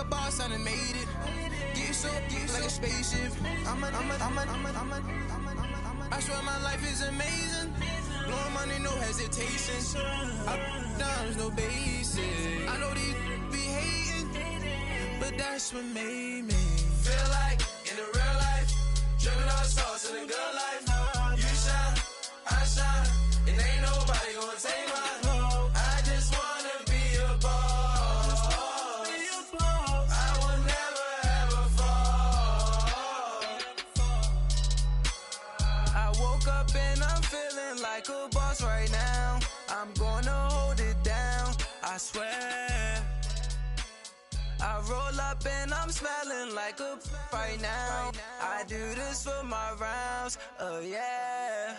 a boss, I done made it. Get so like a spaceship. I swear my life is amazing. Blowing money, no hesitation. Up, downs, no basic. I know these be hating, but that's what made me feel like in the real life. Dripping all sauce in the good life. You shine, I shine, and ain't nobody gonna take my home. I just wanna be a boss. I will never ever fall. I woke up and I'm feeling like a boss right now. I'm gonna hold it down, I swear. I roll up and I'm smelling like a right now. I do this for my rounds, oh yeah.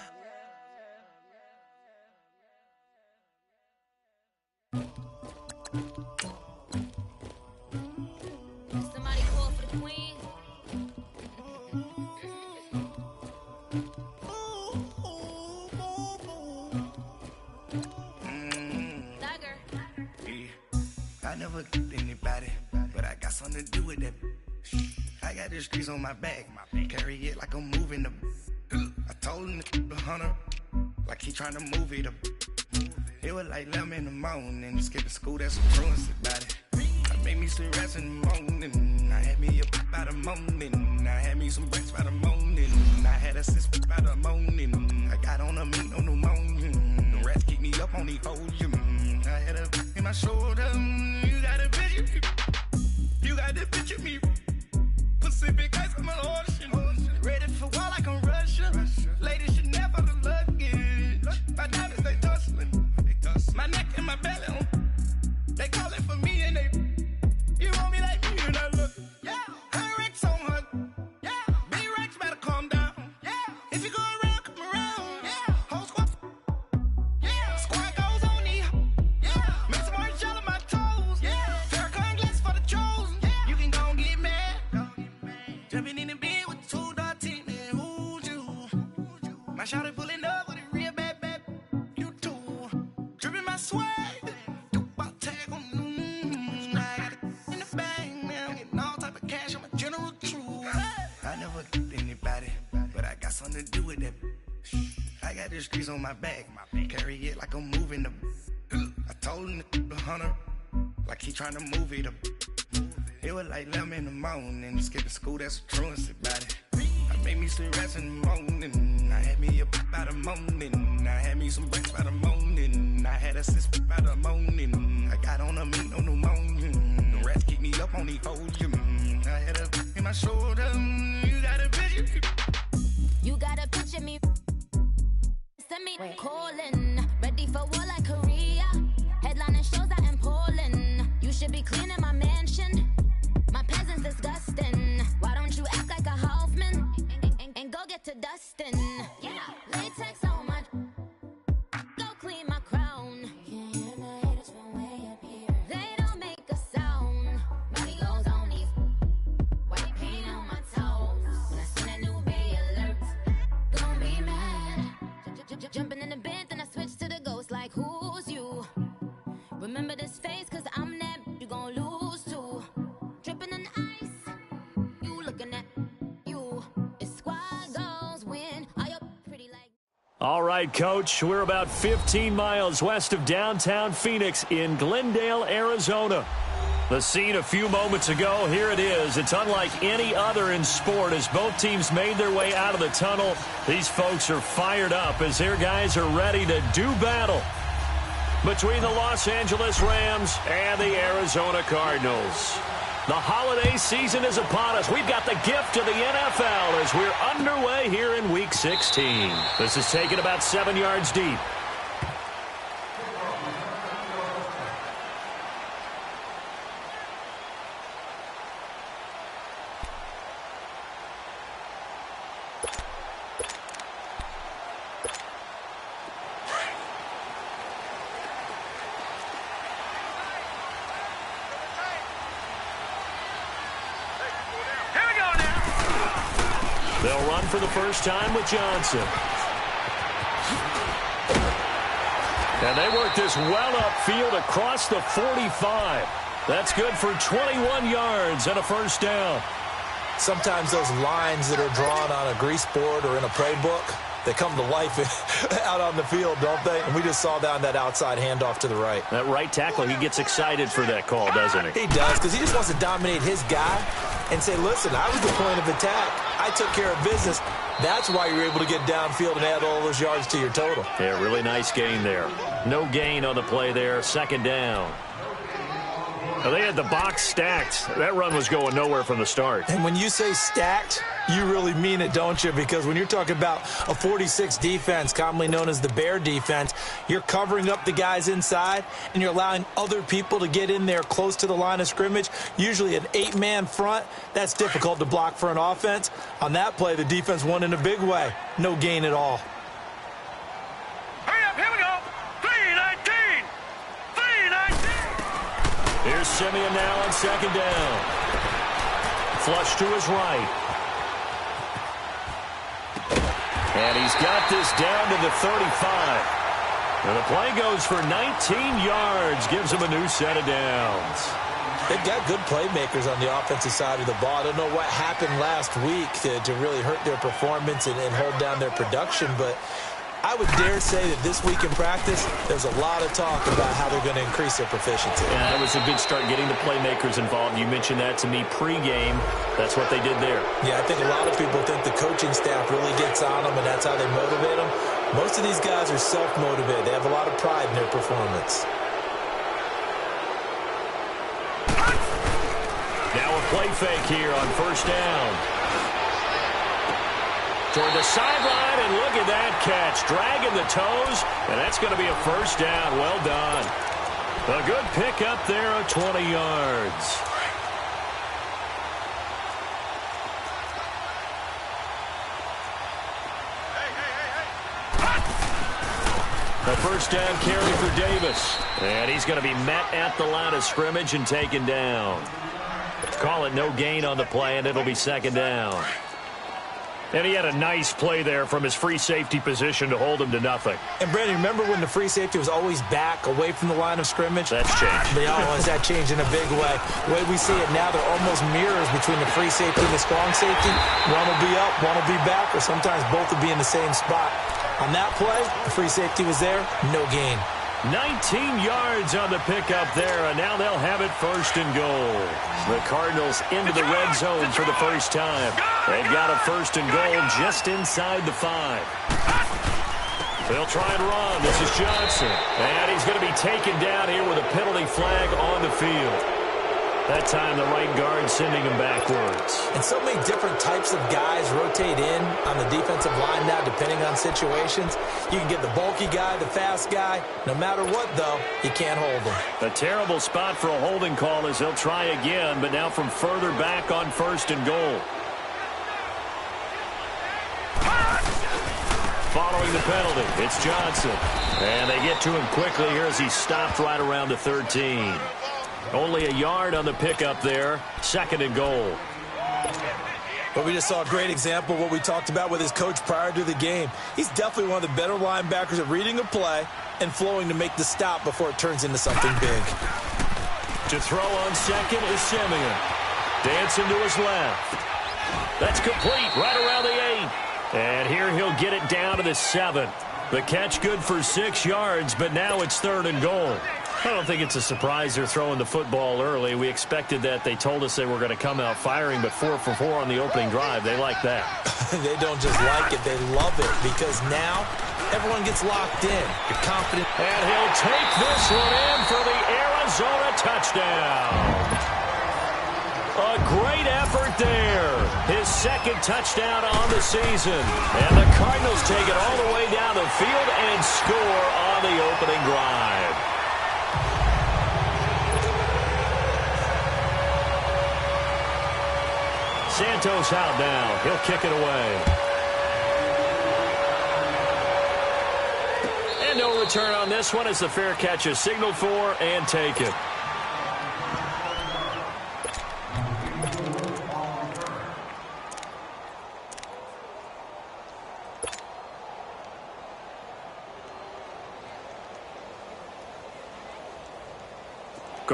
Somebody call for the queen. Tiger. Yeah. I never get anybody, but I got something to do with that. I got the streets on my back, carry it like I'm moving the. I told him the hunter, like he trying to move it up. It was like 11 in the morning, skipping school, that's some truancy about it. I made me some rats in the morning, I had me a pop by the morning, I had me some bricks by the morning, I had a sis by the morning, I got on a meat on the morning, the rats keep me up on the podium, I had a in my shoulder, you got a picture, you got the picture me, Pacific ice on my ocean, ready for war like I'm Russian, ladies should never the luggage, my diamonds they tussling, my neck and my belly on, they calling for me and they, you want me like me and I look, yeah, high Rex on her, yeah, B-Rex better calm down, yeah, if you go around, come around, yeah, whole squad, yeah, squad goes on me, yeah, make some orange gel on my toes, yeah, Farrakhan glass for the chosen, yeah, you can go and get mad, jumping in the bed with 2 dark teeth, man, who's you, my shawty pulling up with a real bad, you too, dripping my swag, I never get anybody, but I got something to do with that. I got the streets on my back, carry it like I'm moving the. I told him the hunter, like he trying to move it up. It was like 11 in the morning, skipping school, that's some truancy about it. I made me some rats in the morning, I had me a pop by the morning, I had me some bricks by the morning, I had a sis by the morning, I got on a meat on the morning, the rats keep me up on the podium, I had a in my shoulder, you got a picture. You got a picture me. Send me calling, ready for war like Korea. Headlining shows out in Poland. You should be cleaning my mansion. My peasants disgusting. Why don't you act like a Hoffman and go get to dustin'? Yeah, latex on my. Go clean my crown. You can hear my haters from way up here. They don't make a sound. Money goes on these. White paint on my toes. When I see that new bay alert, don't be mad. Jumping in the bed, then I switch to the ghost like who's you? Remember this face, cause I'm that you gon' lose too. Dripping in ice, you looking at you. It's squad goals win. Are you pretty like? All right, Coach, we're about 15 miles west of downtown Phoenix in Glendale, Arizona. The scene a few moments ago, here it is. It's unlike any other in sport as both teams made their way out of the tunnel. These folks are fired up as their guys are ready to do battle between the Los Angeles Rams and the Arizona Cardinals. The holiday season is upon us. We've got the gift of the NFL as we're underway here in Week 16. This is taken about 7 yards deep. They'll run for the first time with Johnson. And they work this well upfield across the 45. That's good for 21 yards and a first down. Sometimes those lines that are drawn on a grease board or in a playbook, they come to life out on the field, don't they? And we just saw down that outside handoff to the right. That right tackle, he gets excited for that call, doesn't he? He does, because he just wants to dominate his guy and say, listen, I was the point of attack. I took care of business. That's why you're able to get downfield and add all those yards to your total. Yeah, really nice gain there. No gain on the play there. Second down. Now, they had the box stacked. That run was going nowhere from the start. And when you say stacked, you really mean it, don't you? Because when you're talking about a 46 defense, commonly known as the Bear defense, you're covering up the guys inside, and you're allowing other people to get in there close to the line of scrimmage, usually an 8-man front. That's difficult to block for an offense. On that play, the defense won in a big way. No gain at all. Hurry up, here we go. 3-19. 3-19. Here's Simeon now on second down. Flush to his right. And he's got this down to the 35. And the play goes for 19 yards. Gives him a new set of downs. They've got good playmakers on the offensive side of the ball. I don't know what happened last week to really hurt their performance and hold down their production, but I would dare say that this week in practice, there's a lot of talk about how they're going to increase their proficiency. Yeah, that was a good start getting the playmakers involved. You mentioned that to me pregame. That's what they did there. Yeah, I think a lot of people think the coaching staff really gets on them, and that's how they motivate them. Most of these guys are self-motivated. They have a lot of pride in their performance. Now a play fake here on first down. Toward the sideline, and look at that catch. Dragging the toes, and that's going to be a first down. Well done. A good pickup there of 20 yards. A first down carry for Davis. And he's going to be met at the line of scrimmage and taken down. Call it no gain on the play, and it'll be second down. And he had a nice play there from his free safety position to hold him to nothing. And, Brandon, remember when the free safety was always back, away from the line of scrimmage? That's changed. That changed in a big way. The way we see it now, they're almost mirrors between the free safety and the strong safety. One will be up, one will be back, or sometimes both will be in the same spot. On that play, the free safety was there, no gain. 19 yards on the pickup there, and now they'll have it first and goal. The Cardinals into the red zone for the first time. They've got a first and goal just inside the 5. They'll try and run. This is Johnson. And he's going to be taken down here with a penalty flag on the field. That time the right guard sending him backwards. And so many different types of guys rotate in on the defensive line now, depending on situations. You can get the bulky guy, the fast guy. No matter what, though, you can't hold him. A terrible spot for a holding call as they'll try again, but now from further back on first and goal. Following the penalty, it's Johnson. And they get to him quickly here as he stopped right around the 13. Only a yard on the pickup there. Second and goal. But we just saw a great example of what we talked about with his coach prior to the game. He's definitely one of the better linebackers at reading a play and flowing to make the stop before it turns into something big. To throw on second is Simeon. Dancing to his left. That's complete right around the 8. And here he'll get it down to the 7. The catch good for 6 yards, but now it's third and goal. I don't think it's a surprise they're throwing the football early. We expected that. They told us they were going to come out firing, but 4 for 4 on the opening drive. They like that. They don't just like it. They love it because now everyone gets locked in. You're confident. And he'll take this one in for the Arizona touchdown. A great effort there. His second touchdown on the season. And the Cardinals take it all the way down the field and score on the opening drive. Santos out now. He'll kick it away. And no return on this one as the fair catch is signaled for and taken.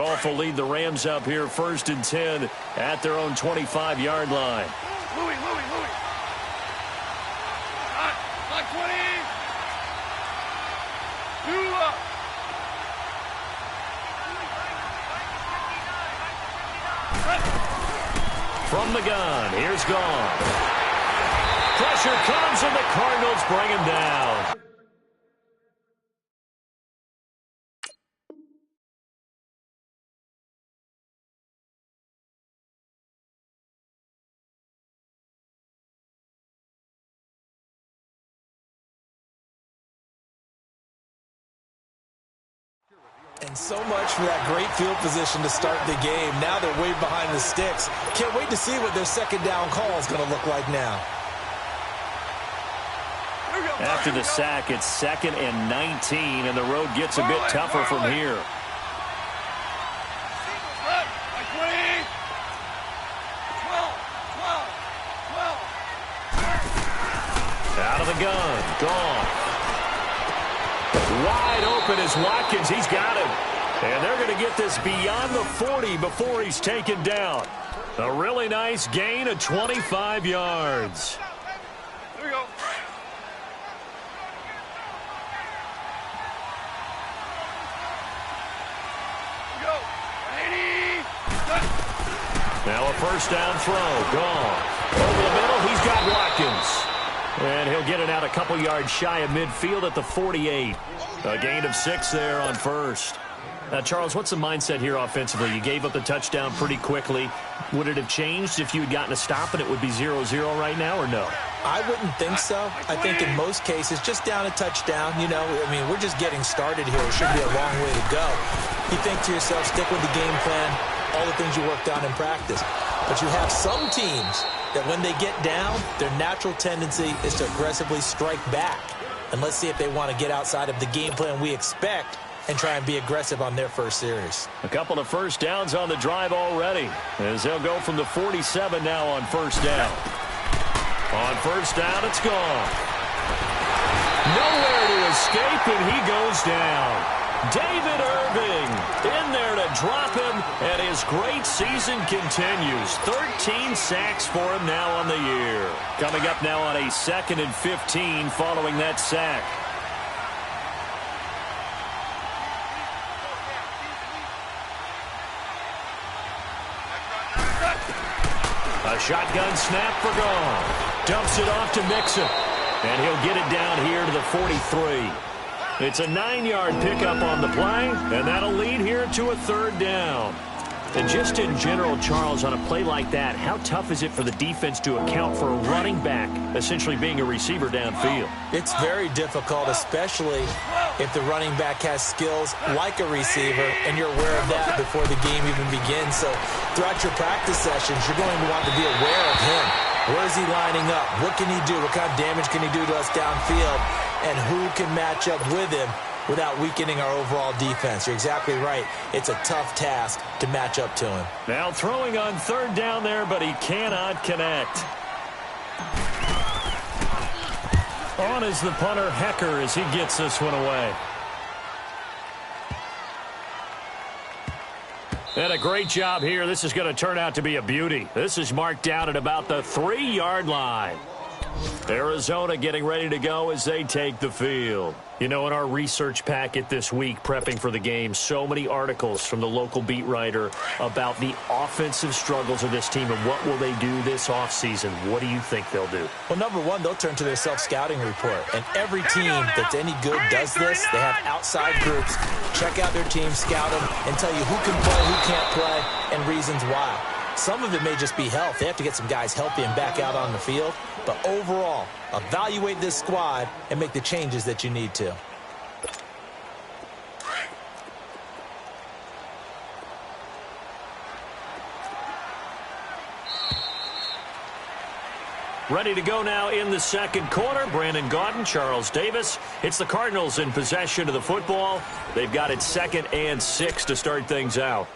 Goff will lead the Rams up here 1st and 10 at their own 25-yard line. Louis. Like 20. You up. From the gun, here's Goff. Pressure comes, and the Cardinals bring him down. And so much for that great field position to start the game. Now they're way behind the sticks. Can't wait to see what their second down call is going to look like now. After the sack, it's 2nd and 19, and the road gets a bit tougher from here. Out of the gun, Goff. Wide open is Watkins. He's got him. And they're going to get this beyond the 40 before he's taken down. A really nice gain of 25 yards. Here we go. Now a first down throw. Goff. Over the middle, he's got Watkins. And he'll get it out a couple yards shy of midfield at the 48. A gain of 6 there on first. Now, Charles, what's the mindset here offensively? You gave up the touchdown pretty quickly. Would it have changed if you had gotten a stop and it would be 0-0 right now, or no? I wouldn't think so. I think in most cases, just down a touchdown, you know, I mean, we're just getting started here. It should be a long way to go. You think to yourself, stick with the game plan, all the things you worked on in practice. But you have some teams that when they get down, their natural tendency is to aggressively strike back. And let's see if they want to get outside of the game plan we expect and try and be aggressive on their first series. A couple of first downs on the drive already, as they'll go from the 47 now on first down. On first down, it's gone. Nowhere to escape, and he goes down. David Irving in there to drop him, and his great season continues. 13 sacks for him now on the year. Coming up now on a 2nd and 15 following that sack. A shotgun snap for Goff. Dumps it off to Mixon. And he'll get it down here to the 43. It's a 9-yard pickup on the play, and that'll lead here to a 3rd down. And just in general, Charles, on a play like that, how tough is it for the defense to account for a running back essentially being a receiver downfield? It's very difficult, especially if the running back has skills like a receiver, and you're aware of that before the game even begins. So throughout your practice sessions, you're going to want to be aware of him. Where is he lining up? What can he do? What kind of damage can he do to us downfield? And who can match up with him without weakening our overall defense? You're exactly right. It's a tough task to match up to him. Now throwing on 3rd down there, but he cannot connect. On is the punter, Hecker, as he gets this one away. And a great job here. This is going to turn out to be a beauty. This is marked down at about the 3-yard line. Arizona getting ready to go as they take the field. You know, in our research packet this week, prepping for the game, so many articles from the local beat writer about the offensive struggles of this team and what will they do this offseason. What do you think they'll do? Well, number one, they'll turn to their self-scouting report. And every team that's any good does this. They have outside groups. Check out their team, scout them, and tell you who can play, who can't play, and reasons why. Some of it may just be health. They have to get some guys healthy and back out on the field. But overall, evaluate this squad and make the changes that you need to. Ready to go now in the second quarter. Brandon Gaudin, Charles Davis. It's the Cardinals in possession of the football. They've got it 2nd and 6 to start things out.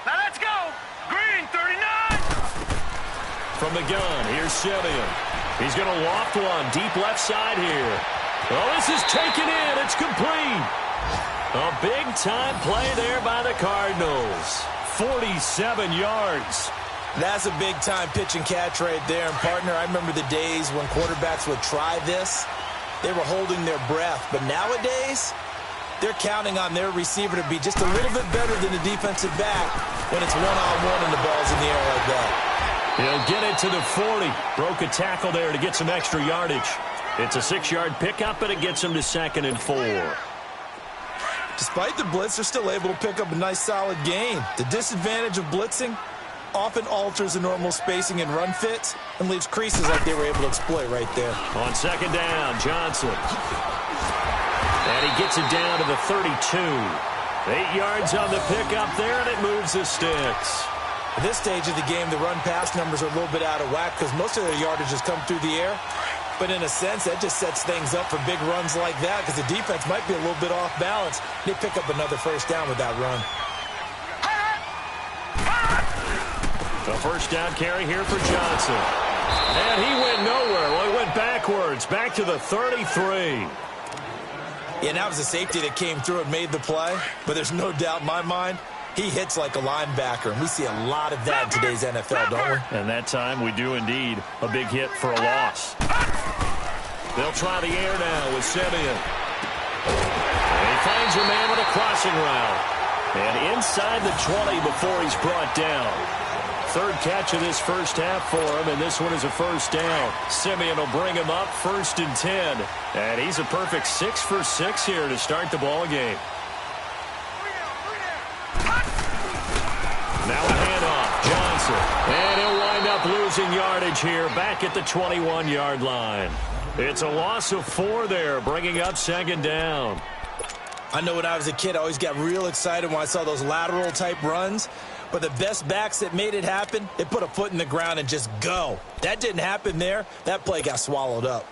Now let's go. Green. gun. Here's Simeon. He's going to loft one deep left side here. Oh, this is taken in. It's complete. A big-time play there by the Cardinals. 47 yards. That's a big-time pitch and catch right there. And, partner, I remember the days when quarterbacks would try this. They were holding their breath. But nowadays, they're counting on their receiver to be just a little bit better than the defensive back when it's one-on-one and the ball's in the air like that. He'll get it to the 40. Broke a tackle there to get some extra yardage. It's a 6-yard pickup, but it gets him to 2nd and 4. Despite the blitz, they're still able to pick up a nice, solid gain. The disadvantage of blitzing often alters the normal spacing and run fits and leaves creases like they were able to exploit right there. On 2nd down, Johnson. And he gets it down to the 32. 8 yards on the pickup there, and it moves the sticks. At this stage of the game, the run-pass numbers are a little bit out of whack because most of their yardage has come through the air. But in a sense, that just sets things up for big runs like that because the defense might be a little bit off balance. They pick up another first down with that run. The first down carry here for Johnson. And he went nowhere. Well, he went backwards, back to the 33. Yeah, and that was a safety that came through and made the play. But there's no doubt in my mind, he hits like a linebacker. And we see a lot of that in today's NFL, don't we? And that time we do indeed. A big hit for a loss. They'll try the air now with Simeon. And he finds a man with a crossing route. And inside the 20 before he's brought down. 3rd catch of this first half for him, and this one is a first down. Simeon will bring him up 1st and 10. And he's a perfect 6 for 6 here to start the ball game. Now a handoff, Johnson. And he'll wind up losing yardage here back at the 21-yard line. It's a loss of 4 there, bringing up 2nd down. I know when I was a kid, I always got real excited when I saw those lateral-type runs. But the best backs that made it happen, they put a foot in the ground and just go. That didn't happen there. That play got swallowed up.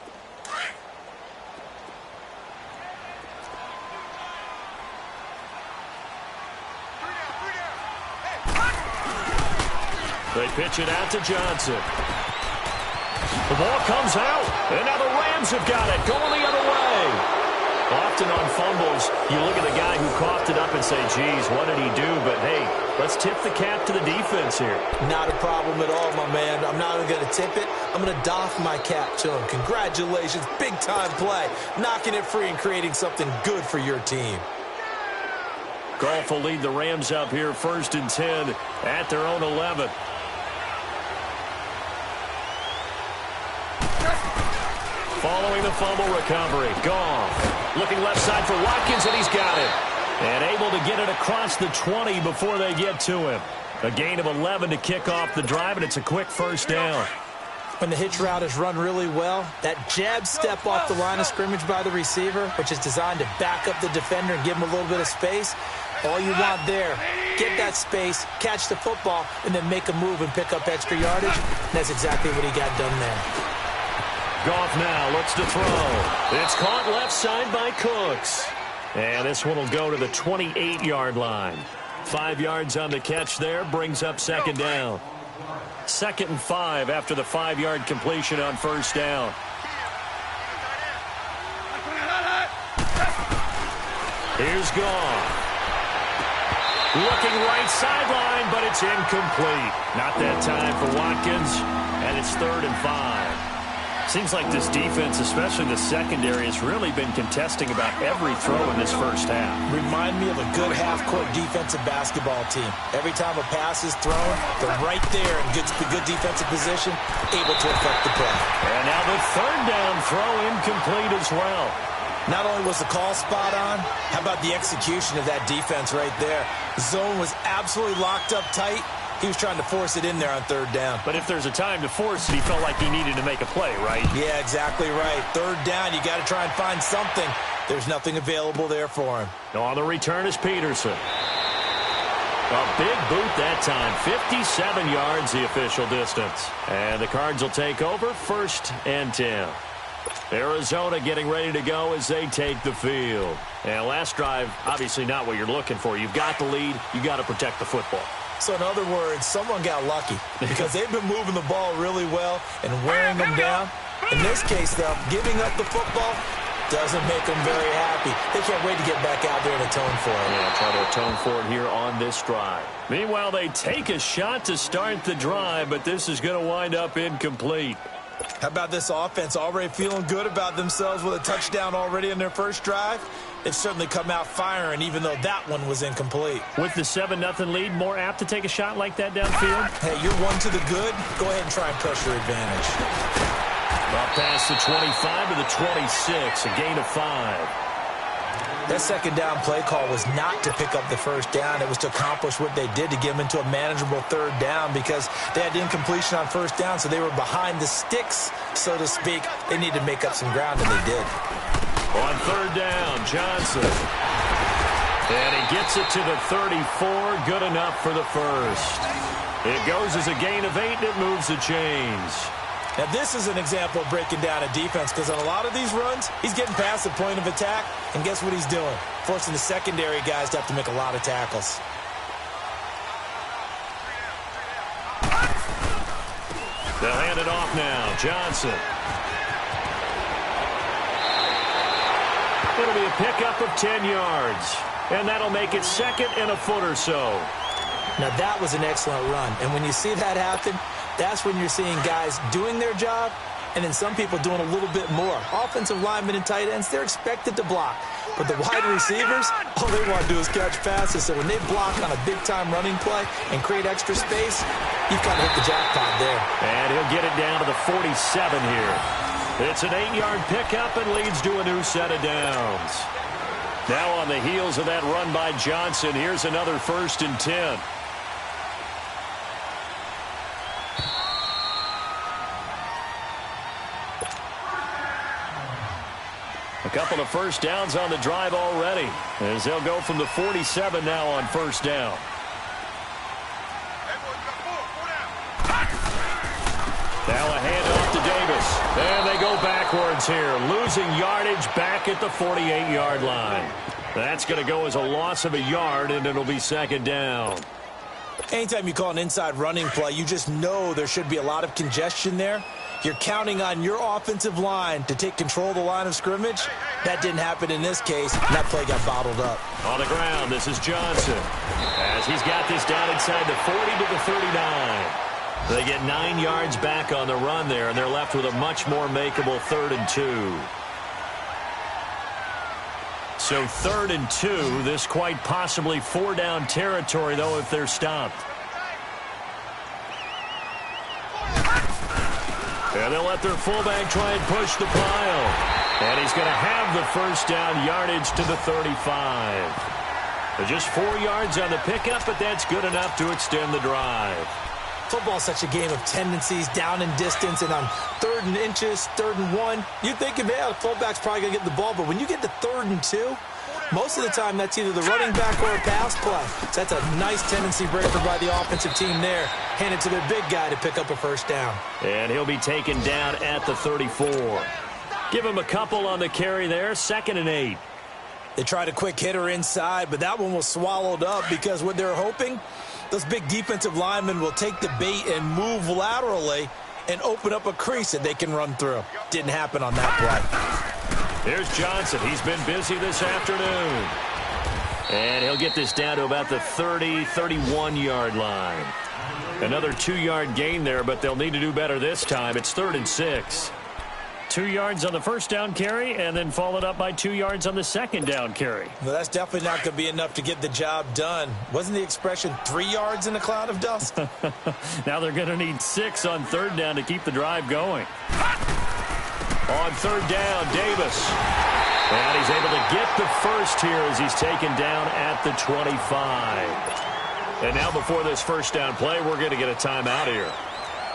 They pitch it out to Johnson. The ball comes out, and now the Rams have got it, going the other way. Often on fumbles, you look at the guy who coughed it up and say, geez, what did he do? But, hey, let's tip the cap to the defense here. Not a problem at all, my man. I'm not even going to tip it. I'm going to doff my cap to him. Congratulations, big-time play. Knocking it free and creating something good for your team. Goff will lead the Rams up here 1st and 10 at their own 11. Following the fumble recovery, Goff looking left side for Watkins, and he's got it. And able to get it across the 20 before they get to him. A gain of 11 to kick off the drive, and it's a quick first down. When the hitch route is run really well, that jab step off the line of scrimmage by the receiver, which is designed to back up the defender and give him a little bit of space, all you want there, get that space, catch the football, and then make a move and pick up extra yardage. And that's exactly what he got done there. Goff now looks to throw. It's caught left side by Cooks. And this one will go to the 28-yard line. 5 yards on the catch there, brings up 2nd down. 2nd and 5 after the 5-yard completion on first down. Here's Goff. Looking right sideline, but it's incomplete. Not that time for Watkins, and it's 3rd and 5. Seems like this defense, especially the secondary, has really been contesting about every throw in this first half. Remind me of a good half-court defensive basketball team. Every time a pass is thrown, they're right there in good defensive position, able to affect the play. And now the 3rd down throw incomplete as well. Not only was the call spot on, how about the execution of that defense right there? The zone was absolutely locked up tight. He was trying to force it in there on 3rd down. But if there's a time to force it, he felt like he needed to make a play, right? Yeah, exactly right. 3rd down, you got to try and find something. There's nothing available there for him. On the return is Peterson. A big boot that time. 57 yards the official distance. And the Cards will take over 1st and 10. Arizona getting ready to go as they take the field. And last drive, obviously not what you're looking for. You've got the lead. You've got to protect the football. So in other words, someone got lucky because they've been moving the ball really well and wearing them down. In this case, though, giving up the football doesn't make them very happy. They can't wait to get back out there and atone for it. Yeah, try to atone for it here on this drive. Meanwhile, they take a shot to start the drive, but this is going to wind up incomplete. How about this offense already feeling good about themselves with a touchdown already in their first drive? They've certainly come out firing, even though that one was incomplete. With the 7-0 lead, more apt to take a shot like that downfield? Hey, you're one to the good. Go ahead and try and press your advantage. Up past the 25 to the 26, a gain of 5. That second down play call was not to pick up the first down. It was to accomplish what they did, to get them into a manageable third down, because they had incompletion on first down, so they were behind the sticks, so to speak. They needed to make up some ground, and they did. On third down, Johnson. And he gets it to the 34. Good enough for the first. It goes as a gain of 8, and it moves the chains. Now, this is an example of breaking down a defense, because on a lot of these runs, he's getting past the point of attack, and guess what he's doing? Forcing the secondary guys to have to make a lot of tackles. They'll hand it off now. Johnson. It'll be a pickup of 10 yards, and that'll make it second and a foot or so. Now, that was an excellent run, and when you see that happen, that's when you're seeing guys doing their job and then some people doing a little bit more. Offensive linemen and tight ends, they're expected to block. But the wide receivers, all they want to do is catch passes. So when they block on a big-time running play and create extra space, you've got to hit the jackpot there. And he'll get it down to the 47 here. It's an 8-yard pickup and leads to a new set of downs. Now on the heels of that run by Johnson, here's another 1st and 10. A couple of first downs on the drive already, as they'll go from the 47 now on first down. Now a handoff to Davis. And they go backwards here, losing yardage back at the 48-yard line. That's going to go as a loss of a yard, and it'll be second down. Anytime you call an inside running play, you just know there should be a lot of congestion there. You're counting on your offensive line to take control of the line of scrimmage. That didn't happen in this case. That play got bottled up. On the ground, this is Johnson, as he's got this down inside the 40 to the 39. They get 9 yards back on the run there, and they're left with a much more makeable 3rd and 2. So 3rd and 2, this quite possibly 4-down territory, though, if they're stopped. And they'll let their fullback try and push the pile. And he's going to have the first down yardage to the 35. Just 4 yards on the pickup, but that's good enough to extend the drive. Football's such a game of tendencies, down in distance, and on 3rd and inches, 3rd and 1, you're thinking, man, the fullback's probably going to get the ball. But when you get to 3rd and 2, most of the time that's either the running back or a pass play. So that's a nice tendency breaker by the offensive team there. Hand it to their big guy to pick up a first down. And he'll be taken down at the 34. Give him a couple on the carry there, 2nd and 8. They tried a quick hitter inside, but that one was swallowed up because what they're hoping, those big defensive linemen will take the bait and move laterally and open up a crease that they can run through. Didn't happen on that play. Here's Johnson. He's been busy this afternoon. And he'll get this down to about the 30, 31-yard line. Another 2-yard gain there, but they'll need to do better this time. It's 3rd and 6. 2 yards on the first down carry, and then followed up by 2 yards on the second down carry. Well, that's definitely not going to be enough to get the job done. Wasn't the expression 3 yards in a cloud of dust? Now they're going to need 6 on 3rd down to keep the drive going. On 3rd down, Davis. And he's able to get the first here as he's taken down at the 25. And now before this first down play, we're going to get a timeout here,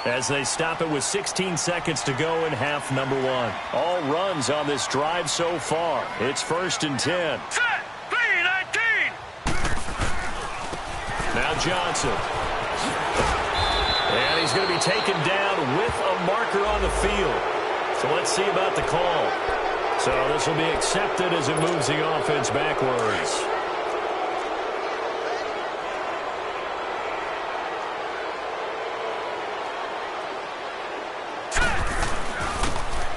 as they stop it with 16 seconds to go in half number 1. All runs on this drive so far. It's 1st and 10. Set, B-19. Now Johnson. And he's going to be taken down with a marker on the field. So let's see about the call. So this will be accepted as it moves the offense backwards.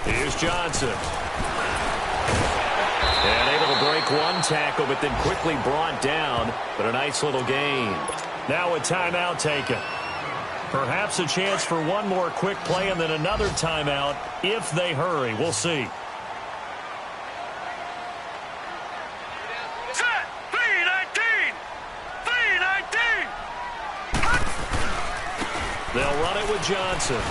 Here's Johnson. And able to break one tackle, but then quickly brought down. But a nice little gain. Now a timeout taken. Perhaps a chance for one more quick play and then another timeout if they hurry. We'll see. Set! 3-19! 3-19! They'll run it with Johnson.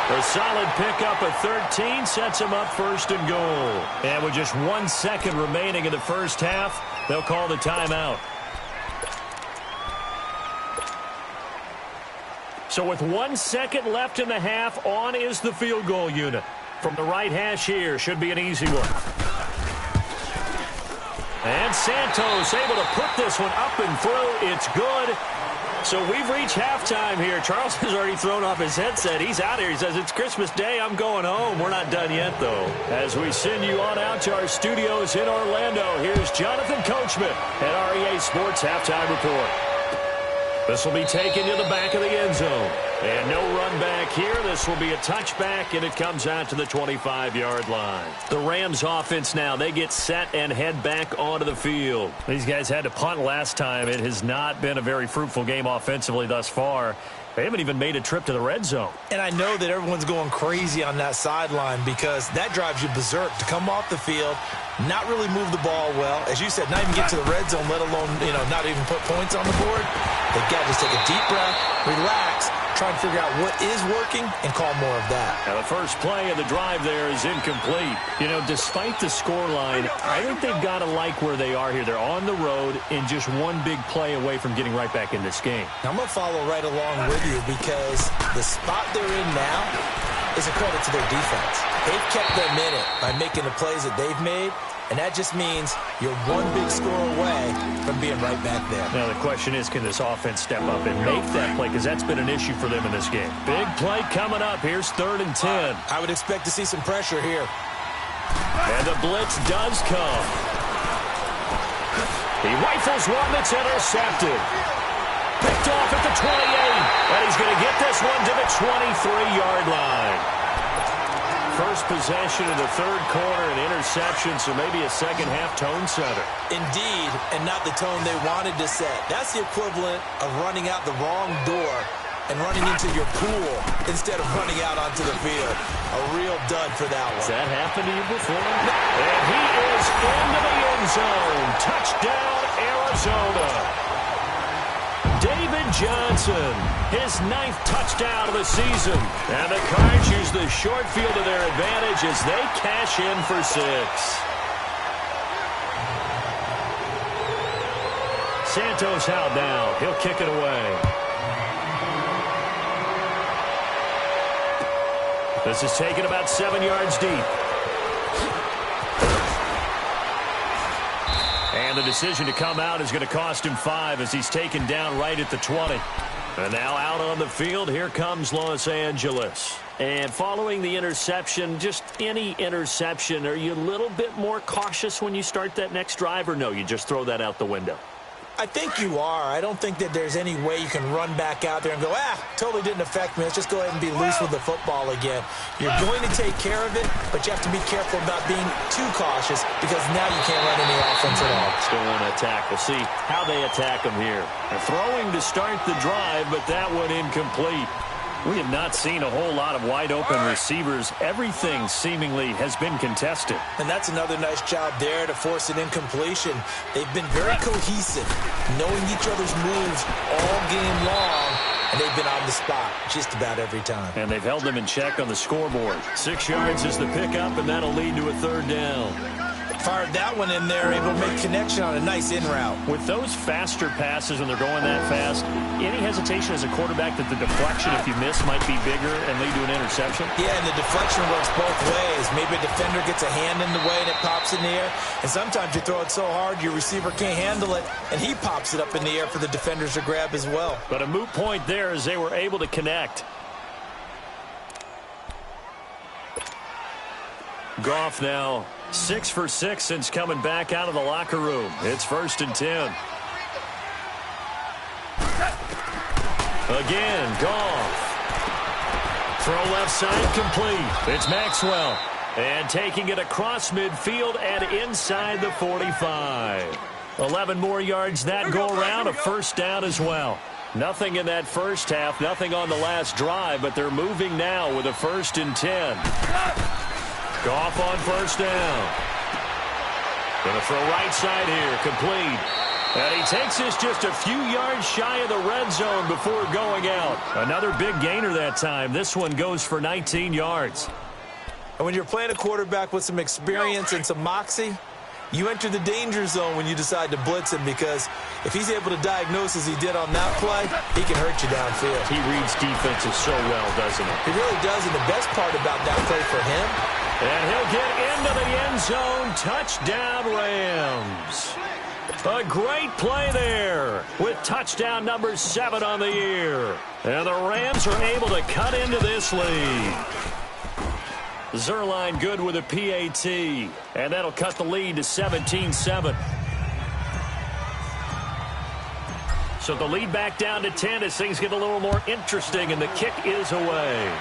A solid pickup of 13 sets him up first and goal. And with just 1 second remaining in the first half, they'll call the timeout. So with 1 second left in the half, on is the field goal unit. From the right hash here, should be an easy one. And Santos able to put this one up and through. It's good. So we've reached halftime here. Charles has already thrown off his headset. He's out here. He says, it's Christmas Day. I'm going home. We're not done yet, though. As we send you on out to our studios in Orlando, here's Jonathan Coachman at REA Sports Halftime Report. This will be taken to the back of the end zone. And no run back here. This will be a touchback, and it comes out to the 25-yard line. The Rams offense now, they get set and head back onto the field. These guys had to punt last time. It has not been a very fruitful game offensively thus far. They haven't even made a trip to the red zone. And I know that everyone's going crazy on that sideline because that drives you berserk to come off the field, not really move the ball well. As you said, not even get to the red zone, let alone, not even put points on the board. They've got to just take a deep breath, relax, try and figure out what is working and call more of that. Now the first play of the drive there is incomplete. Despite the scoreline, I think they've got to like where they are here. They're on the road and just one big play away from getting right back in this game. Now, I'm going to follow right along with you because the spot they're in now is a credit to their defense. They've kept them in it by making the plays that they've made, and that just means you're one big score away from being right back there. Now the question is, can this offense step up and make that play? Because that's been an issue for them in this game. Big play coming up. Here's 3rd and 10. I would expect to see some pressure here. And the blitz does come. He rifles one that's intercepted. Picked off at the 28. And he's going to get this one to the 23-yard line. First possession of the third quarter, an interception, so maybe a second-half tone setter. Indeed, and not the tone they wanted to set. That's the equivalent of running out the wrong door and running into your pool instead of running out onto the field. A real dud for that one. Has that happened to you before? And he is into the end zone. Touchdown, Arizona. David Johnson, his 9th touchdown of the season. And the Cards use the short field to their advantage as they cash in for 6. Santos out now. He'll kick it away. This is taken about 7 yards deep. And the decision to come out is going to cost him 5 as he's taken down right at the 20. And now out on the field, here comes Los Angeles. And following the interception, just any interception, are you a little bit more cautious when you start that next drive, or no, you just throw that out the window? I think you are. I don't think that there's any way you can run back out there and go, totally didn't affect me. Let's just go ahead and be loose with the football again. You're going to take care of it, but you have to be careful about being too cautious because now you can't run any offense at all. Still want to attack. We'll see how they attack them here. They're throwing to start the drive, but that one incomplete. We have not seen a whole lot of wide-open receivers. Everything seemingly has been contested. And that's another nice job there to force an incompletion. They've been very cohesive, knowing each other's moves all game long, and they've been on the spot just about every time. And they've held them in check on the scoreboard. 6 yards is the pickup, and that'll lead to a 3rd down. Fired that one in there, able to make connection on a nice in route. With those faster passes when they're going that fast, any hesitation as a quarterback that the deflection, if you miss, might be bigger and lead to an interception? Yeah, and the deflection works both ways. Maybe a defender gets a hand in the way and it pops in the air. And sometimes you throw it so hard your receiver can't handle it, and he pops it up in the air for the defenders to grab as well. But a moot point there as they were able to connect. Goff now 6 for 6 since coming back out of the locker room. It's 1st and 10. Again, Goff. Throw left side complete. It's Maxwell. And taking it across midfield and inside the 45. 11 more yards that go-around, a first down as well. Nothing in that first half, nothing on the last drive, but they're moving now with a 1st and 10. Goff on first down. Going to throw right side here, complete. And he takes this just a few yards shy of the red zone before going out. Another big gainer that time. This one goes for 19 yards. And when you're playing a quarterback with some experience and some moxie, you enter the danger zone when you decide to blitz him, because if he's able to diagnose as he did on that play, he can hurt you downfield. He reads defenses so well, doesn't he? He really does, and the best part about that play for him. And he'll get into the end zone. Touchdown, Rams. A great play there with touchdown number 7 on the year. And the Rams are able to cut into this lead. Zuerlein good with a PAT. And that'll cut the lead to 17-7. So the lead back down to 10 as things get a little more interesting, and the kick is away.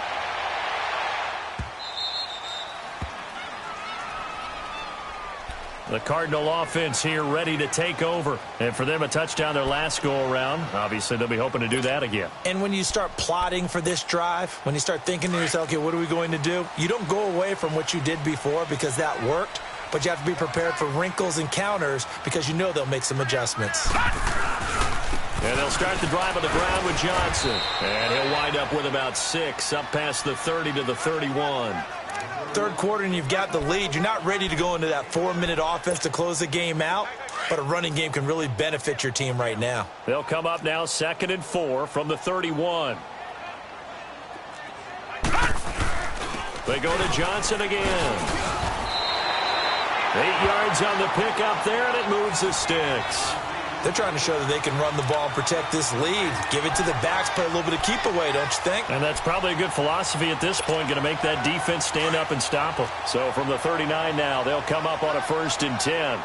The Cardinal offense here ready to take over. And for them, a touchdown their last go-around. Obviously, they'll be hoping to do that again. And when you start plotting for this drive, when you start thinking to yourself, okay, what are we going to do? You don't go away from what you did before because that worked, but you have to be prepared for wrinkles and counters because you know they'll make some adjustments. And they'll start the drive on the ground with Johnson. And he'll wind up with about 6, up past the 30 to the 31. Third quarter and you've got the lead. You're not ready to go into that 4-minute offense to close the game out, but a running game can really benefit your team right now. They'll come up now 2nd and 4 from the 31. They go to Johnson again. 8 yards on the pickup there, and it moves the sticks. They're trying to show that they can run the ball and protect this lead. Give it to the backs, play a little bit of keep away, don't you think? And that's probably a good philosophy at this point, going to make that defense stand up and stop them. So from the 39 now, they'll come up on a 1st and 10.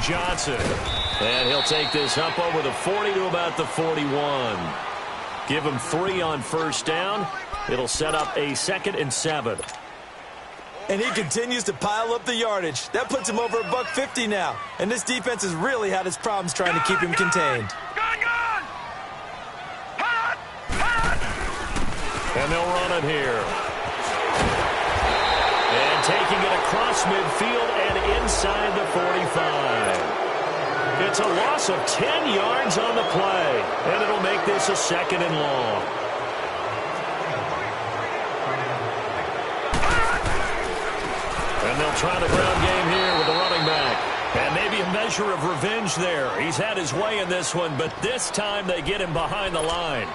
Johnson. And he'll take this up over the 40 to about the 41. Give him 3 on first down. It'll set up a 2nd and 7. And he continues to pile up the yardage. That puts him over $150 now. And this defense has really had its problems trying to keep him contained. And they'll run it here. And taking it across midfield and inside the 45. It's a loss of 10 yards on the play. And it'll make this a 2nd and long. And they'll try the ground game here with the running back. And maybe a measure of revenge there. He's had his way in this one, but this time they get him behind the line.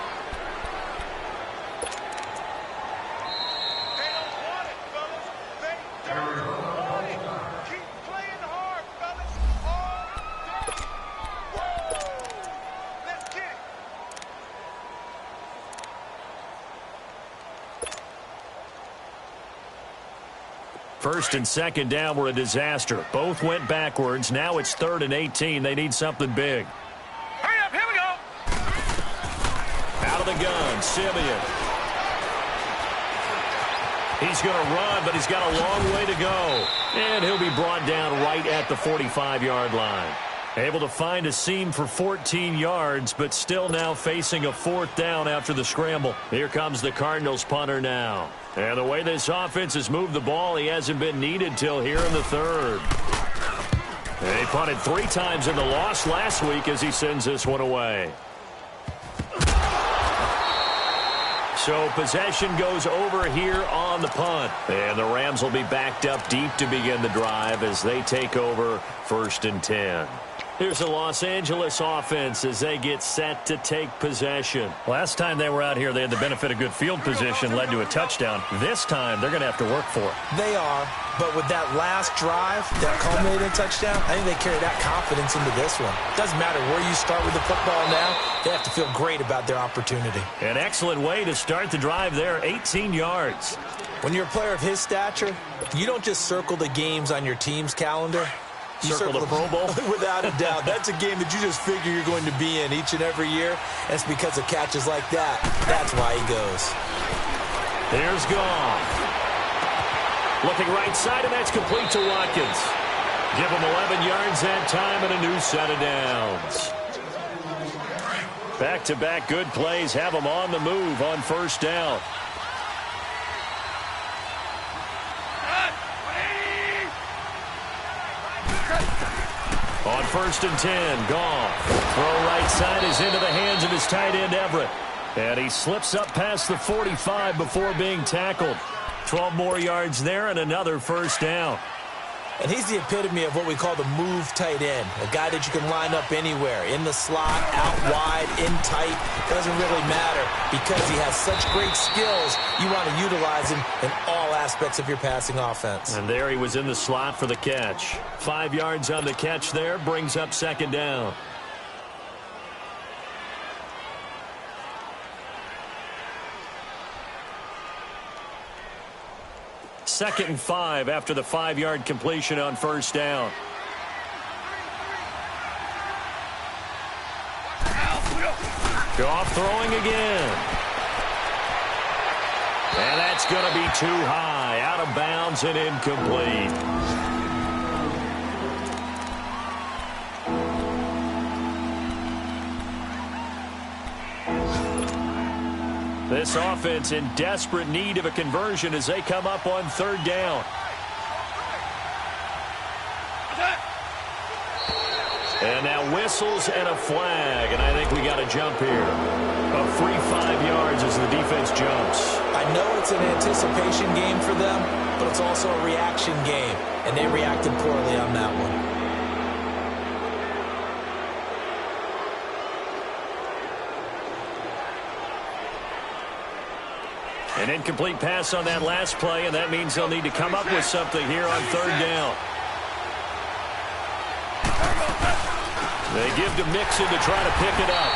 First and second down were a disaster. Both went backwards. Now it's 3rd and 18. They need something big. Hurry up, here we go. Out of the gun, Simeon. He's going to run, but he's got a long way to go. And he'll be brought down right at the 45-yard line. Able to find a seam for 14 yards, but still now facing a 4th down after the scramble. Here comes the Cardinals punter now. And the way this offense has moved the ball, he hasn't been needed till here in the 3rd. And he punted 3 times in the loss last week as he sends this one away. So possession goes over here on the punt. And the Rams will be backed up deep to begin the drive as they take over 1st and 10. Here's the Los Angeles offense as they get set to take possession. Last time they were out here, they had the benefit of good field position, led to a touchdown. This time, they're going to have to work for it. They are, but with that last drive, that culminating touchdown, I think they carry that confidence into this one. Doesn't matter where you start with the football now, they have to feel great about their opportunity. An excellent way to start the drive there, 18 yards. When you're a player of his stature, you don't just circle the games on your team's calendar. Circle the Pro Bowl? Without a doubt. That's a game that you just figure you're going to be in each and every year. And it's because of catches like that. That's why he goes. Here's Goff. Looking right side, and that's complete to Watkins. Give him 11 yards that time and a new set of downs. Back-to-back good plays have him on the move on first down. On 1st and 10, Goff. Throw right side is into the hands of his tight end, Everett. And he slips up past the 45 before being tackled. 12 more yards there and another first down. And he's the epitome of what we call the move tight end. A guy that you can line up anywhere. In the slot, out wide, in tight. Doesn't really matter because he has such great skills. You want to utilize him in all aspects of your passing offense. And there he was in the slot for the catch. 5 yards on the catch there. Brings up second down. Second and 5 after the 5-yard completion on first down. Goff throwing again. And that's going to be too high. Out of bounds and incomplete. This offense in desperate need of a conversion as they come up on third down. And now whistles and a flag, and I think we got a jump here. A free 5 yards as the defense jumps. I know it's an anticipation game for them, but it's also a reaction game, and they reacted poorly on that one. An incomplete pass on that last play, and that means they'll need to come up with something here on third down. They give to Mixon to try to pick it up.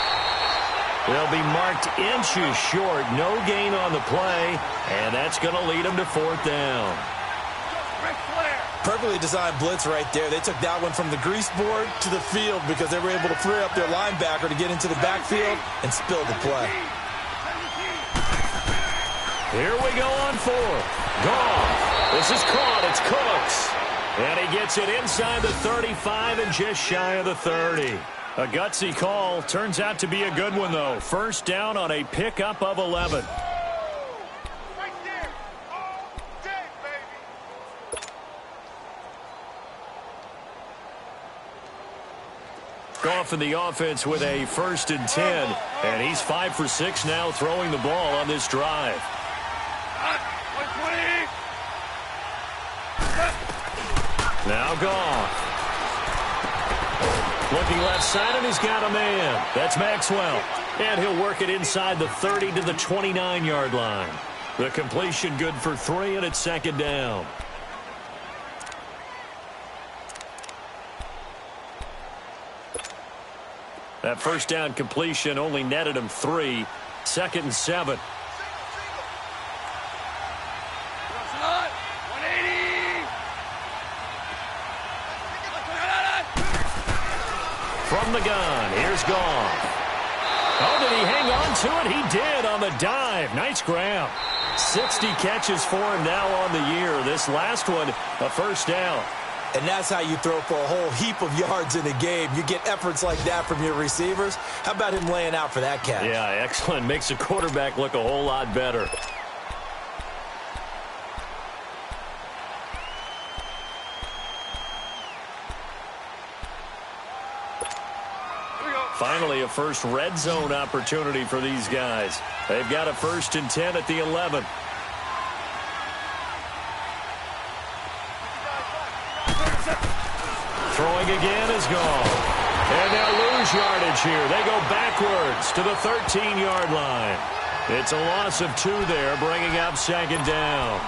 They'll be marked inches short. No gain on the play, and that's going to lead them to fourth down. Perfectly designed blitz right there. They took that one from the grease board to the field because they were able to free up their linebacker to get into the backfield and spill the play. Here we go on fourth. Goff. This is caught. It's Cooks. And he gets it inside the 35 and just shy of the 30. A gutsy call. Turns out to be a good one, though. First down on a pickup of 11. Right there. All day, baby. Goff in the offense with a 1st and 10. And he's 5 for 6 now throwing the ball on this drive. Now Goff. Looking left side, and he's got a man. That's Maxwell. And he'll work it inside the 30 to the 29-yard line. The completion good for 3, and it's second down. That first down completion only netted him 3. 2nd and 7. From the gun, here's Goff. Oh, did he hang on to it? He did on the dive. Nice grab. 60 catches for him now on the year. This last one, a first down. And that's how you throw for a whole heap of yards in a game. You get efforts like that from your receivers. How about him laying out for that catch? Yeah, excellent. Makes the quarterback look a whole lot better. Finally, a first red zone opportunity for these guys. They've got a 1st and 10 at the 11. Throwing again is gone. And they'll lose yardage here. They go backwards to the 13-yard line. It's a loss of 2 there, bringing up second down.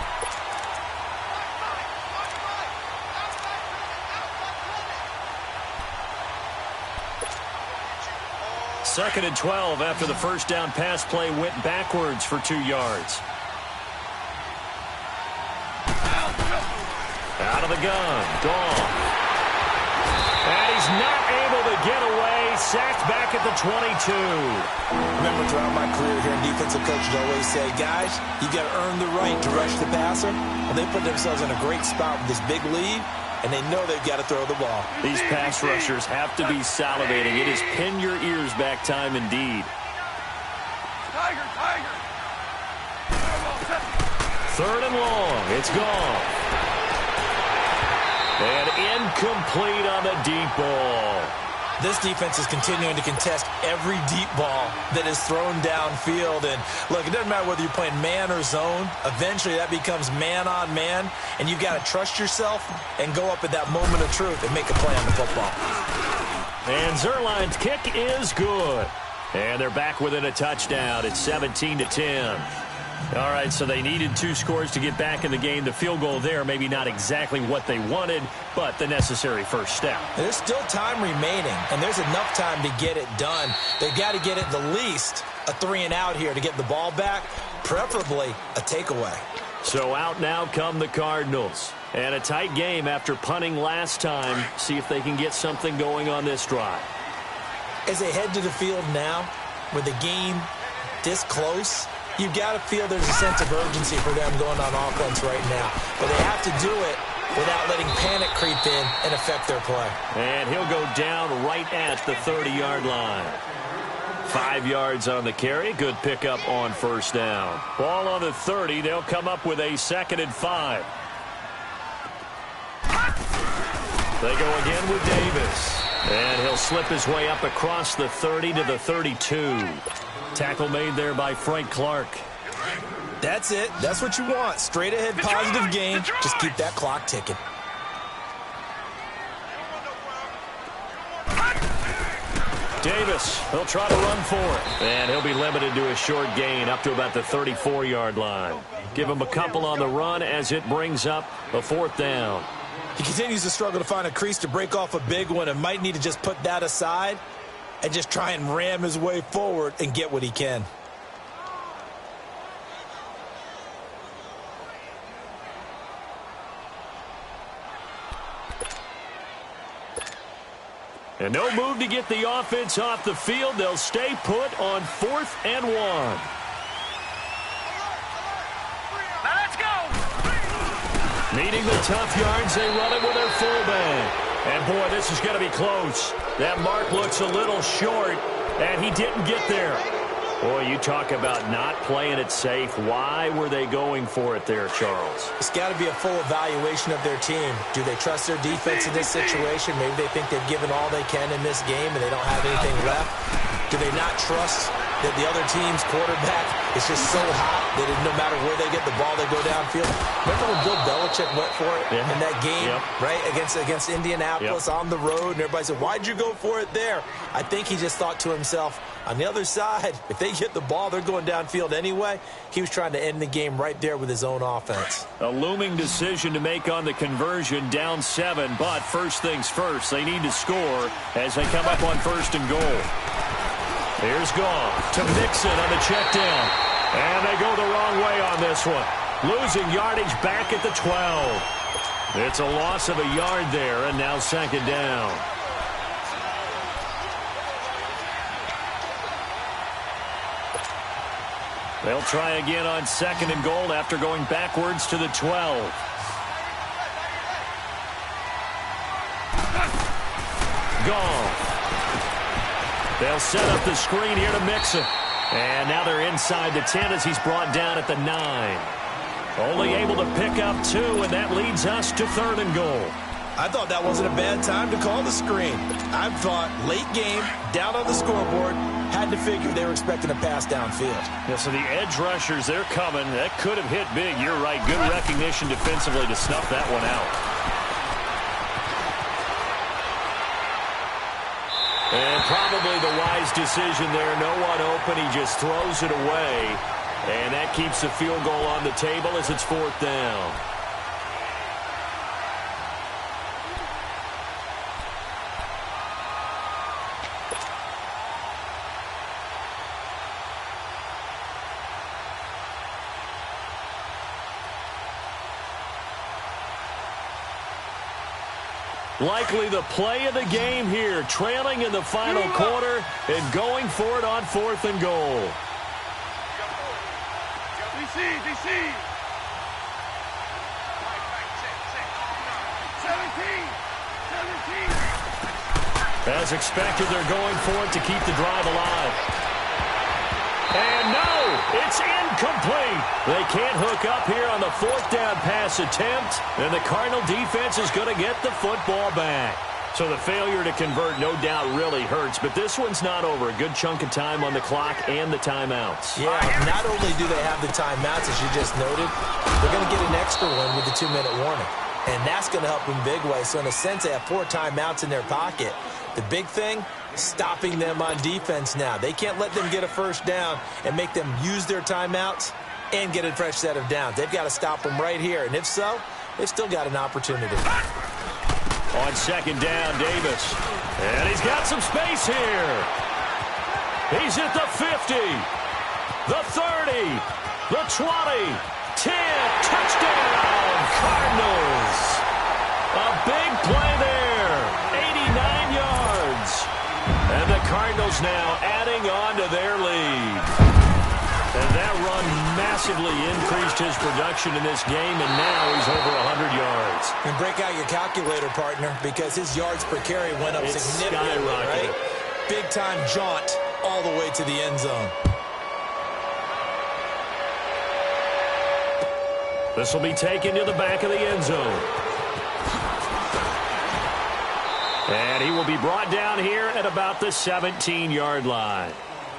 Second and 12 after the first down pass play went backwards for 2 yards. Out of the gun. Goff. not able to get away. Sacked back at the 22. Remember, throughout my career here, defensive coaches always say, guys, you got to earn the right to rush the passer. Well, they put themselves in a great spot with this big lead, and they know they've got to throw the ball. These pass rushers have to be salivating. It is pin your ears back time indeed. Tiger, Tiger. 3rd and long. It's gone. And incomplete on the deep ball. This defense is continuing to contest every deep ball that is thrown downfield. And, look, it doesn't matter whether you're playing man or zone. Eventually, that becomes man-on-man, and you've got to trust yourself and go up at that moment of truth and make a play on the football. And Zuerlein's kick is good. And they're back within a touchdown. It's 17-10. All right, so they needed 2 scores to get back in the game. The field goal there, maybe not exactly what they wanted, but the necessary first step. There's still time remaining, and there's enough time to get it done. They've got to get at the least a 3-and-out here to get the ball back, preferably a takeaway. So out now come the Cardinals. And a tight game after punting last time. See if they can get something going on this drive. As they head to the field now, with the game this close, you've got to feel there's a sense of urgency for them going on offense right now. But they have to do it without letting panic creep in and affect their play. And he'll go down right at the 30-yard line. 5 yards on the carry. Good pickup on first down. Ball on the 30. They'll come up with a 2nd and 5. They go again with Davis. And he'll slip his way up across the 30 to the 32. Tackle made there by Frank Clark. That's it. That's what you want. Straight ahead, positive game. Just keep that clock ticking. Davis, he'll try to run for it. And he'll be limited to a short gain up to about the 34-yard line. Give him a couple on the run as it brings up a 4th down. He continues to struggle to find a crease to break off a big one and might need to just put that aside and just try and ram his way forward and get what he can. And no move to get the offense off the field. They'll stay put on 4th and 1. Now let's go. Needing the tough yards, they run it with their fullback. And, boy, this is going to be close. That mark looks a little short, and he didn't get there. Boy, you talk about not playing it safe. Why were they going for it there, Charles? It's got to be a full evaluation of their team. Do they trust their defense in this situation? Maybe they think they've given all they can in this game and they don't have anything left. Do they not trust that the other team's quarterback is just so hot that no matter where they get the ball, they go downfield? Remember when Bill Belichick went for it in that game, right, against Indianapolis on the road, and everybody said, why'd you go for it there? I think he just thought to himself, on the other side, if they get the ball, they're going downfield anyway. He was trying to end the game right there with his own offense. A looming decision to make on the conversion, down 7, but first things first, they need to score as they come up on 1st and goal. Here's Goff to Mixon on the check down. And they go the wrong way on this one. Losing yardage back at the 12. It's a loss of a yard there, and now 2nd down. They'll try again on 2nd and goal after going backwards to the 12. Goff. They'll set up the screen here to Mixon. And now they're inside the 10 as he's brought down at the 9. Only able to pick up 2, and that leads us to 3rd and goal. I thought that wasn't a bad time to call the screen. I thought late game, down on the scoreboard, had to figure they were expecting a pass downfield. Yeah, so the edge rushers, they're coming. That could have hit big. You're right. Good recognition defensively to snuff that one out. And probably the wise decision there. No one open. He just throws it away. And that keeps the field goal on the table as it's 4th down. Likely the play of the game here, trailing in the final quarter and going for it on 4th and goal. DC. 17. As expected, they're going for it to keep the drive alive. And no, it's incomplete. They can't hook up here on the 4th down pass attempt, and the Cardinal defense is going to get the football back. So the failure to convert no doubt really hurts, but this one's not over. A good chunk of time on the clock and the timeouts. Yeah, not only do they have the timeouts, as you just noted, they're going to get an extra one with the 2-minute warning. And that's going to help in big way. So in a sense, they have 4 timeouts in their pocket. The big thing, stopping them on defense now. They can't let them get a first down and make them use their timeouts and get a fresh set of downs. They've got to stop them right here. And if so, they've still got an opportunity. On 2nd down, Davis. And he's got some space here. He's at the 50, the 30, the 20, 10. Touchdown, Cardinals. A big play there. 89 yards. And the Cardinals now adding on to their lead. And that run massively increased his production in this game, and now he's over 100 yards. And break out your calculator, partner, because his yards per carry went up significantly, right? Big-time jaunt all the way to the end zone. This will be taken to the back of the end zone. And he will be brought down here at about the 17-yard line.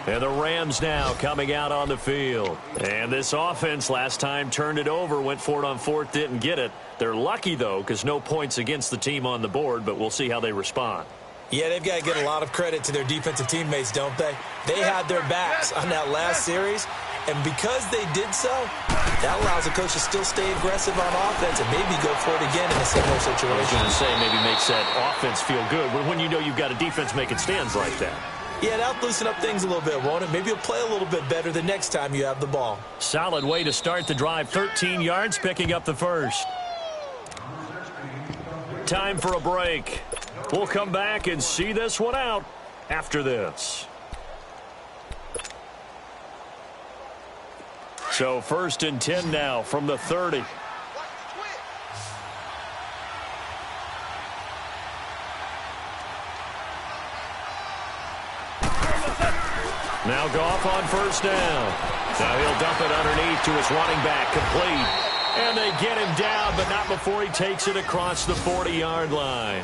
And the Rams now coming out on the field. And this offense last time turned it over, went for it on 4th, didn't get it. They're lucky, though, because no points against the team on the board, but we'll see how they respond. Yeah, they've got to get a lot of credit to their defensive teammates, don't they? They had their backs on that last series, and because they did so, that allows the coach to still stay aggressive on offense and maybe go for it again in a similar situation. I was going to say maybe makes that offense feel good, but when you know you've got a defense making stands like that. Yeah, that'll loosen up things a little bit, won't it? Maybe you'll play a little bit better the next time you have the ball. Solid way to start the drive. 13 yards, picking up the first. Time for a break. We'll come back and see this one out after this. So 1st and 10 now from the 30. Now Goff on 1st down. Now he'll dump it underneath to his running back, complete. And they get him down, but not before he takes it across the 40-yard line.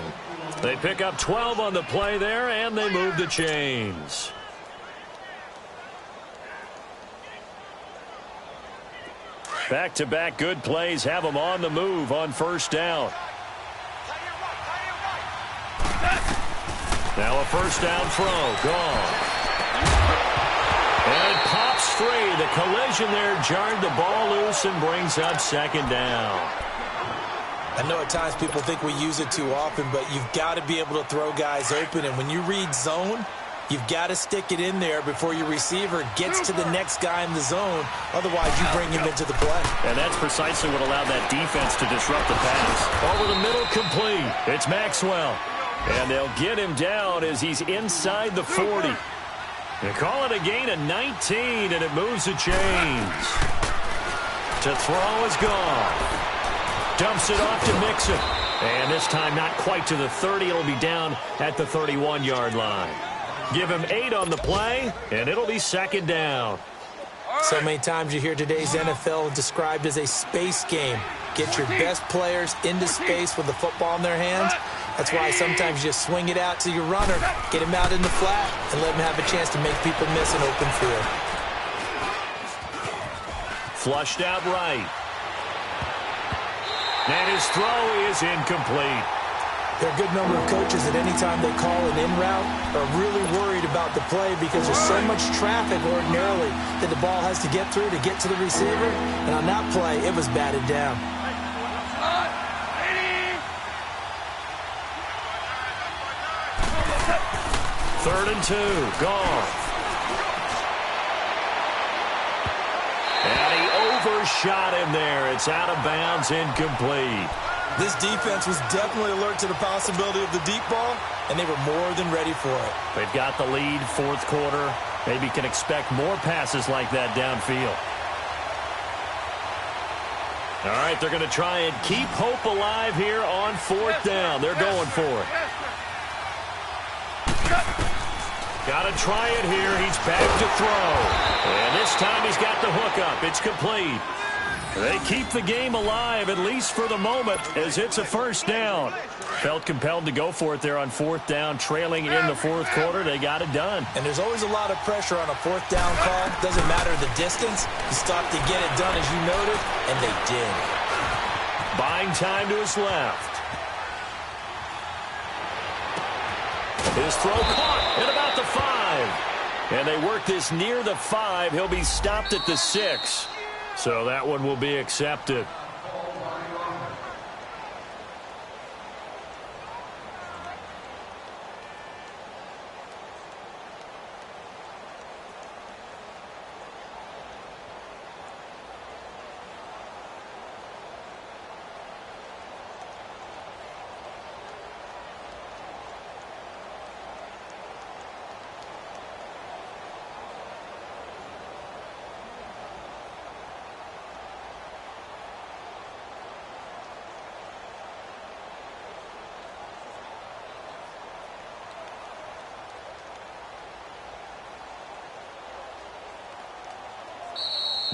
They pick up 12 on the play there, and they move the chains. Back-to-back good plays have them on the move on 1st down. Now a 1st down throw, gone. And it pops free. The collision there jarred the ball loose and brings up 2nd down. I know at times people think we use it too often, but you've got to be able to throw guys open. And when you read zone, you've got to stick it in there before your receiver gets to the next guy in the zone. Otherwise, you bring him into the play. And that's precisely what allowed that defense to disrupt the pass. Over the middle, complete. It's Maxwell. And they'll get him down as he's inside the 40. They call it a gain of 19, and it moves the chains. To throw is gone. Dumps it off to Mixon. And this time not quite to the 30. It'll be down at the 31-yard line. Give him 8 on the play, and it'll be 2nd down. So many times you hear today's NFL described as a space game. Get your best players into space with the football in their hands. That's why sometimes you just swing it out to your runner, get him out in the flat, and let him have a chance to make people miss an open field. Flushed out right. And his throw is incomplete. There are a good number of coaches that any time they call an in route are really worried about the play because there's so much traffic ordinarily that the ball has to get through to get to the receiver. And on that play, it was batted down. 3rd and 2, gone. And he overshot him there. It's out of bounds, incomplete. This defense was definitely alert to the possibility of the deep ball, and they were more than ready for it. They've got the lead, fourth quarter. Maybe can expect more passes like that downfield. All right, they're going to try and keep hope alive here on fourth down. They're going for it. Got to try it here. He's back to throw. And this time he's got the hook up. It's complete. They keep the game alive, at least for the moment, as it's a first down. Felt compelled to go for it there on fourth down, trailing in the fourth quarter. They got it done. And there's always a lot of pressure on a fourth down call. Doesn't matter the distance. You stop to get it done, as you noted, and they did. Buying time to his left. His throw caught at about the 5. And they work this near the 5. He'll be stopped at the 6. So that one will be accepted.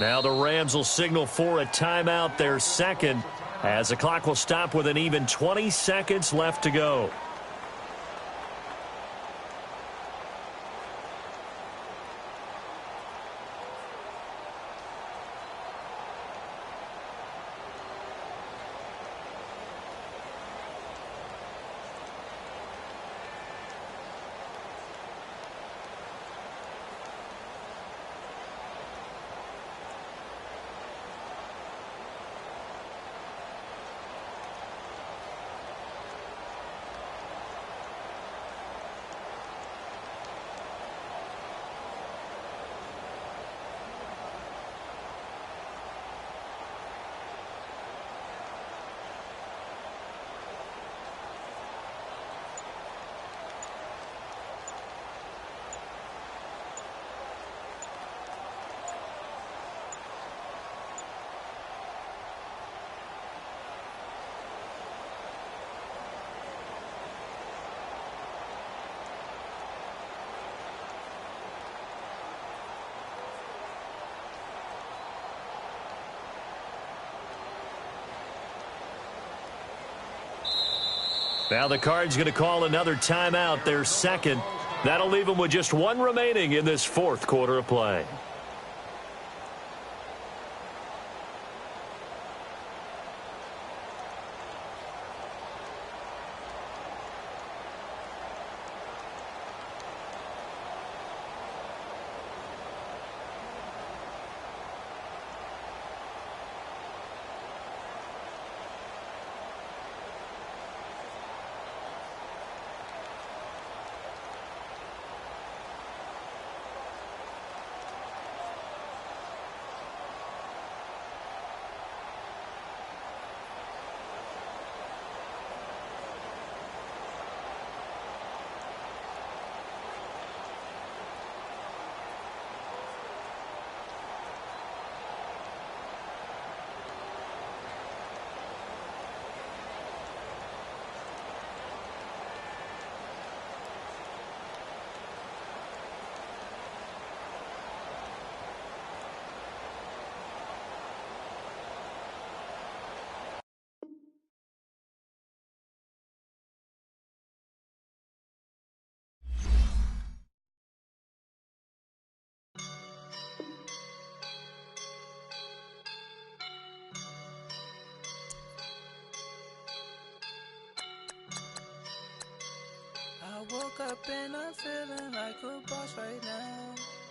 Now the Rams will signal for a timeout, their second, as the clock will stop with an even 20 seconds left to go. Now the Cards going to call another timeout, their second. That'll leave them with just one remaining in this fourth quarter of play. I woke up and I'm feeling like a boss right now.